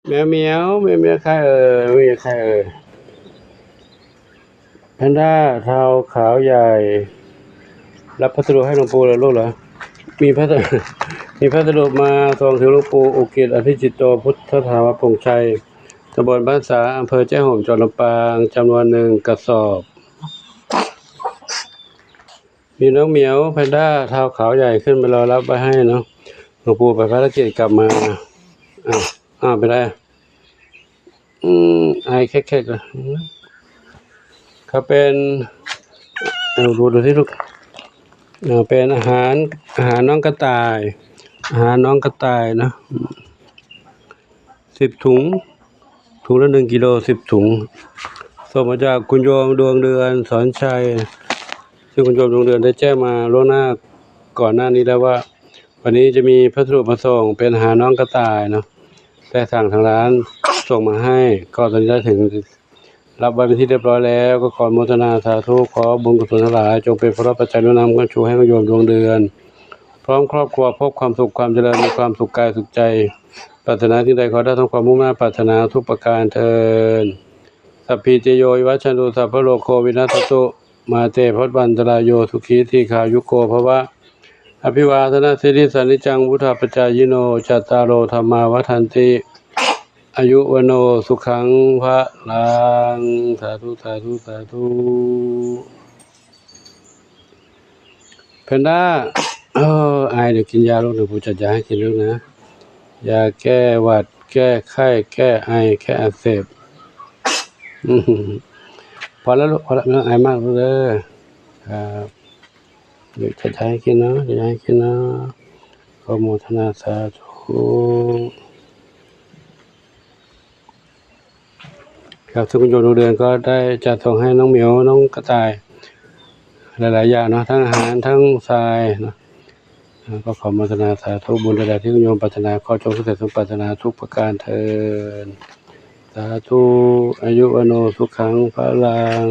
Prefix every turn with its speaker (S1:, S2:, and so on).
S1: แมวเหมียวแมวเหมียวใครไม่มีใครแพนด้าเทาขาวใหญ่รับพัสดุให้หลวงปู่เลยลูกเหรอมีพัสดุมีพัสดุมาส่งถึงหลวงปู่อุกิจอภิจิตโตพุทธถาวรปงชัยตำบลบ้านสาอำเภอแจ้ห่มจังหวัดลำปางจำนวน1 กระสอบมีน้องเหมียวแพนด้าเทาขาวใหญ่ขึ้นไปรอรับไว้ให้เนาะหลวงปู่ไปภารกิจกลับมาไปได้ไอแค่ๆเลยเขาเป็นดูที่ลูกเป็นอาหารน้องกระต่ายนะ10 ถุงละ1 กิโล10 ถุงส่งมาจากคุณโยมดวงเดือนสอนชัยซึ่งคุณโยมดวงเดือนได้แจ้งมาล่วงหน้าก่อนหน้านี้แล้วว่าวันนี้จะมีพัสดุมาส่งเป็นอาหารน้องกระต่ายเนาะแต่สั่งทางร้านส่งมาให้ก็ตอนนี้ได้ถึงรับไว้เป็นที่เรียบร้อยแล้วก็ขออนุโมทนาสาธุขอบุญกุศลทั้งหลายจงเป็นพระปัจจัยนุนำกันชูให้คุณโยมดวงเดือนพร้อมครอบครัวพบความสุขความเจริญมีความสุขกายสุขใจปรารถนาที่ใดขอได้ทั้งความมุ่งมั่นปรารถนาทุกประการเทินสัพพิติโยวิวัชชันตุสัพพะโลกโควินัสตุมาเตภวัฏวันตรายโยสุขีทีขายุโกภวะอภิวาทนาสิริสานิจังวุฒาปจายโนจัตตารโอธรรมาวัฏันติอายุวโนสุขังพระลังสาธุสาธุสาธุแพนด้าไอเดี๋ยวกินยาลูกเดี๋ยวผมจัดยาให้กินลูกนะยาแก้หวัดแก้ไข้แก้ไอแก้อักเสบพอแล้วลูกพอแล้วไม่ต้องไอมากเลยครับเดี๋ยวจัดยาให้กินนะขอโมทนาสาธุครับซึ่งคุณโยมดวงเดือนก็ได้จัดส่งให้น้องเหมียวน้องกระต่ายหลายๆอย่างเนาะทั้งอาหารทั้งทรายเนาะก็ขอโมทนาสาธุบุญใดๆที่คุณโยมปรารถนาขอจงสำเร็จสมปรารถนาทุกประการเทินสาธุอายุวโนสุขังพลัง